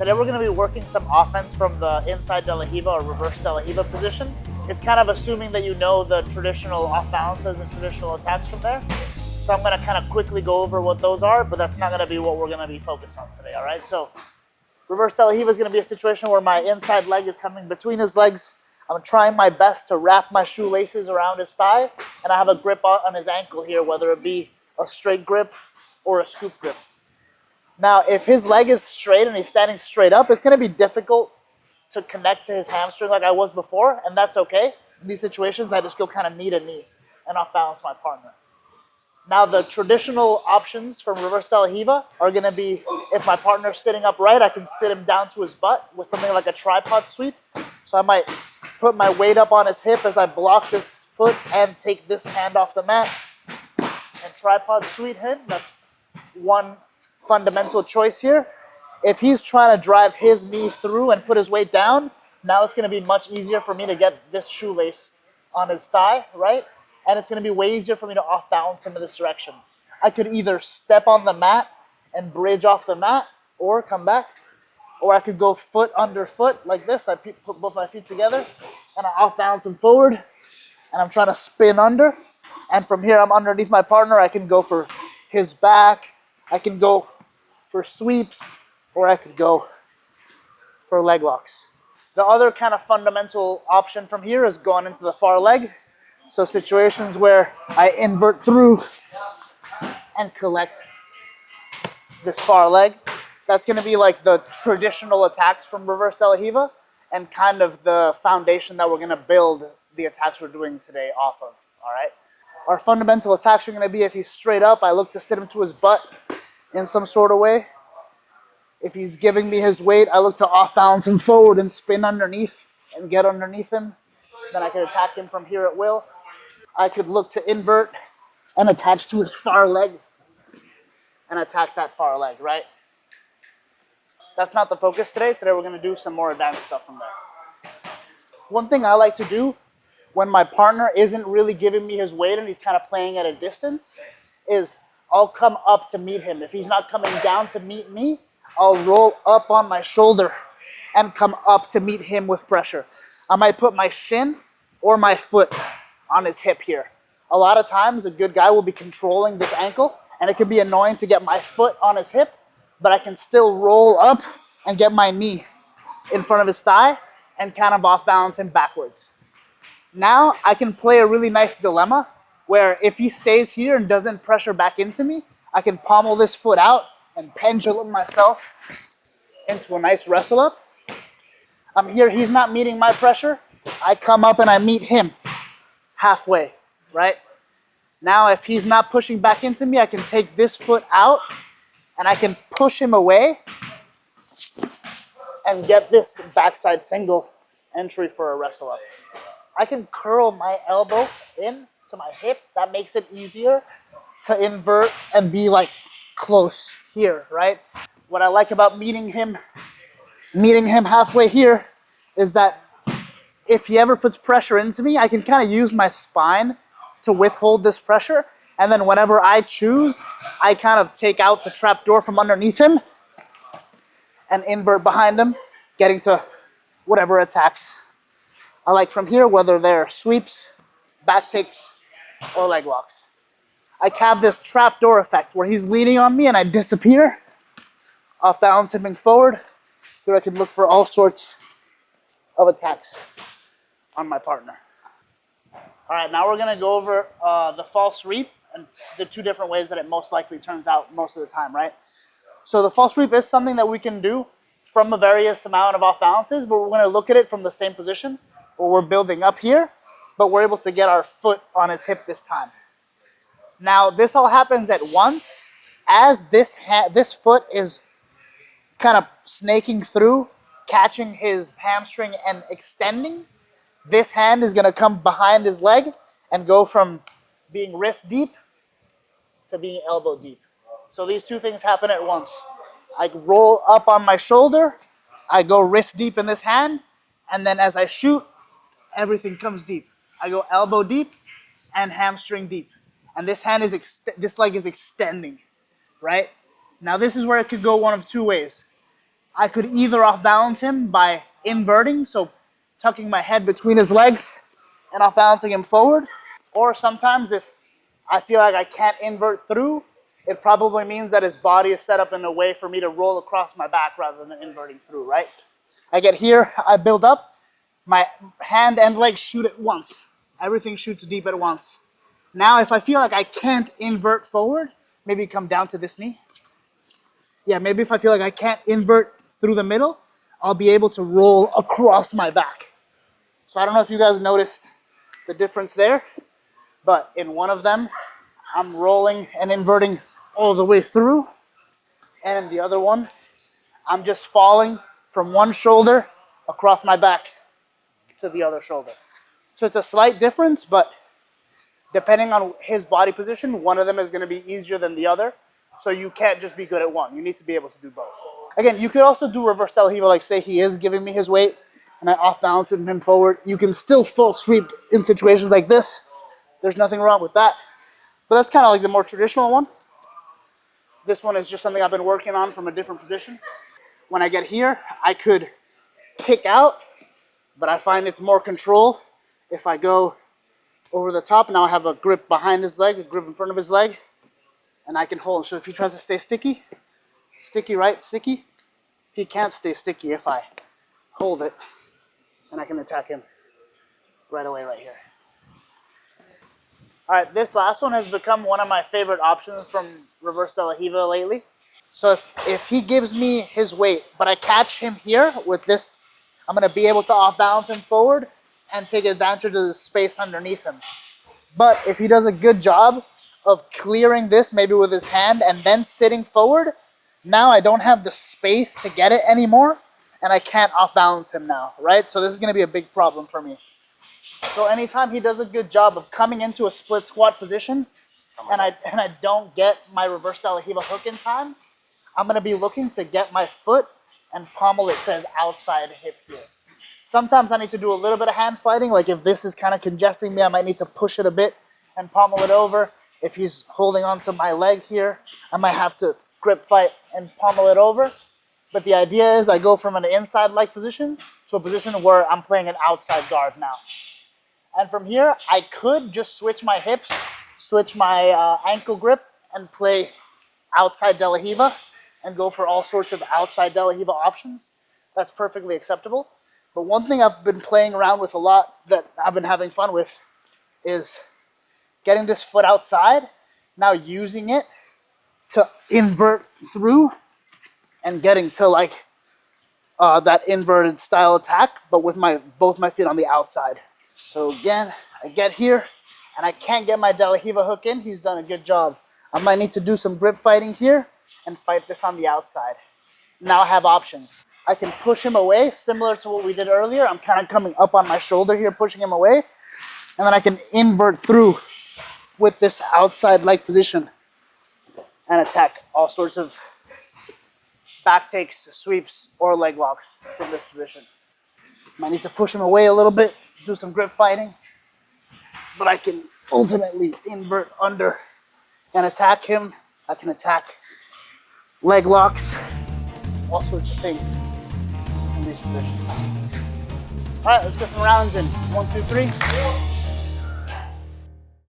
Today we're going to be working some offense from the inside de la Riva or reverse de la Riva position. It's kind of assuming that you know the traditional off balances and traditional attacks from there. So I'm going to kind of quickly go over what those are, but that's not going to be what we're going to be focused on today, all right? So reverse de la Riva is going to be a situation where my inside leg is coming between his legs. I'm trying my best to wrap my shoelaces around his thigh, and I have a grip on his ankle here, whether it be a straight grip or a scoop grip. Now, if his leg is straight and he's standing straight up, it's going to be difficult to connect to his hamstring like I was before, and that's okay. In these situations, I just go kind of knee to knee and off balance my partner. Now, the traditional options from reverse de la Riva are going to be, if my partner's sitting upright, I can sit him down to his butt with something like a tripod sweep. So I might put my weight up on his hip as I block this foot and take this hand off the mat and tripod sweep him. That's one fundamental choice here. If he's trying to drive his knee through and put his weight down, now it's going to be much easier for me to get this shoelace on his thigh, right? And it's going to be way easier for me to off balance him in this direction. I could either step on the mat and bridge off the mat or come back, or I could go foot under foot like this. I put both my feet together and I off balance him forward, and I'm trying to spin under. And from here, I'm underneath my partner. I can go for his back. I can go for sweeps, or I could go for leg locks. The other kind of fundamental option from here is going into the far leg. So situations where I invert through and collect this far leg. That's going to be like the traditional attacks from reverse de la Riva and kind of the foundation that we're going to build the attacks we're doing today off of, all right? Our fundamental attacks are going to be if he's straight up, I look to sit him to his butt in some sort of way. If he's giving me his weight, I look to off balance him forward and spin underneath and get underneath him. Then I can attack him from here at will. I could look to invert and attach to his far leg and attack that far leg, right? That's not the focus today. Today we're going to do some more advanced stuff from there. One thing I like to do when my partner isn't really giving me his weight and he's kind of playing at a distance is I'll come up to meet him. If he's not coming down to meet me, I'll roll up on my shoulder and come up to meet him with pressure. I might put my shin or my foot on his hip here. A lot of times a good guy will be controlling this ankle, and it can be annoying to get my foot on his hip, but I can still roll up and get my knee in front of his thigh and kind of off balance him backwards. Now I can play a really nice dilemma where if he stays here and doesn't pressure back into me, I can pommel this foot out and pendulum myself into a nice wrestle up. I'm here, he's not meeting my pressure. I come up and I meet him halfway, right? Now if he's not pushing back into me, I can take this foot out and I can push him away and get this backside single entry for a wrestle up. I can curl my elbow in to my hip. That makes it easier to invert and be like close here, right? What I like about meeting him halfway here is that if he ever puts pressure into me, I can kind of use my spine to withhold this pressure. And then whenever I choose, I kind of take out the trapdoor from underneath him and invert behind him, getting to whatever attacks I like from here, whether they're sweeps, back takes, or leg locks. I have this trapdoor effect where he's leaning on me and I disappear, off balance him forward. Here I can look for all sorts of attacks on my partner. All right, now we're going to go over the false reap and the two different ways that it most likely turns out most of the time, right? So the false reap is something that we can do from a various amount of off balances, but we're going to look at it from the same position where we're building up here, but we're able to get our foot on his hip this time. Now, this all happens at once. As this foot is kind of snaking through, catching his hamstring and extending, this hand is going to come behind his leg and go from being wrist deep to being elbow deep. So these two things happen at once. I roll up on my shoulder, I go wrist deep in this hand, and then as I shoot, everything comes deep. I go elbow deep and hamstring deep. And this hand is this leg is extending, right? Now this is where it could go one of two ways. I could either off balance him by inverting, so tucking my head between his legs and off balancing him forward, or sometimes if I feel like I can't invert through, it probably means that his body is set up in a way for me to roll across my back rather than inverting through, right? I get here, I build up, my hand and leg shoot at once. Everything shoots deep at once. Now, if I feel like I can't invert forward, maybe come down to this knee. Yeah, maybe if I feel like I can't invert through the middle, I'll be able to roll across my back. So I don't know if you guys noticed the difference there, but in one of them, I'm rolling and inverting all the way through. And in the other one, I'm just falling from one shoulder across my back to the other shoulder. So it's a slight difference, but depending on his body position, one of them is going to be easier than the other. So you can't just be good at one. You need to be able to do both. Again, you could also do reverse Telehiva, like say he is giving me his weight and I off balance him forward. You can still full sweep in situations like this. There's nothing wrong with that. But that's kind of like the more traditional one. This one is just something I've been working on from a different position. When I get here, I could kick out, but I find it's more control if I go over the top. Now I have a grip behind his leg, a grip in front of his leg, and I can hold him. So if he tries to stay sticky, right, sticky, he can't stay sticky if I hold it, and I can attack him right away right here. All right, this last one has become one of my favorite options from reverse Telehiva lately. So if he gives me his weight, but I catch him here with this, I'm going to be able to off balance him forward and take advantage of the space underneath him. But if he does a good job of clearing this, maybe with his hand, and then sitting forward, now I don't have the space to get it anymore, and I can't off balance him now, right? So this is going to be a big problem for me. So anytime he does a good job of coming into a split squat position, and I don't get my reverse Telehiva hook in time, I'm going to be looking to get my foot and pommel it to his outside hip here. Sometimes I need to do a little bit of hand fighting. Like if this is kind of congesting me, I might need to push it a bit and pommel it over. If he's holding onto my leg here, I might have to grip fight and pommel it over. But the idea is I go from an inside-like position to a position where I'm playing an outside guard now. And from here, I could just switch my hips, switch my ankle grip, and play outside Telehiva and go for all sorts of outside Telehiva options. That's perfectly acceptable. But one thing I've been playing around with a lot that I've been having fun with is getting this foot outside, now using it to invert through and getting to like that inverted style attack, but with both my feet on the outside. So again, I get here and I can't get my Telehiva hook in. He's done a good job. I might need to do some grip fighting here and fight this on the outside. Now I have options. I can push him away, similar to what we did earlier. I'm kind of coming up on my shoulder here, pushing him away. And then I can invert through with this outside-like position and attack all sorts of back takes, sweeps, or leg locks from this position. Might need to push him away a little bit, do some grip fighting. But I can ultimately invert under and attack him. I can attack leg locks, all sorts of things in these positions. All right, let's get some rounds in. 1, 2, 3.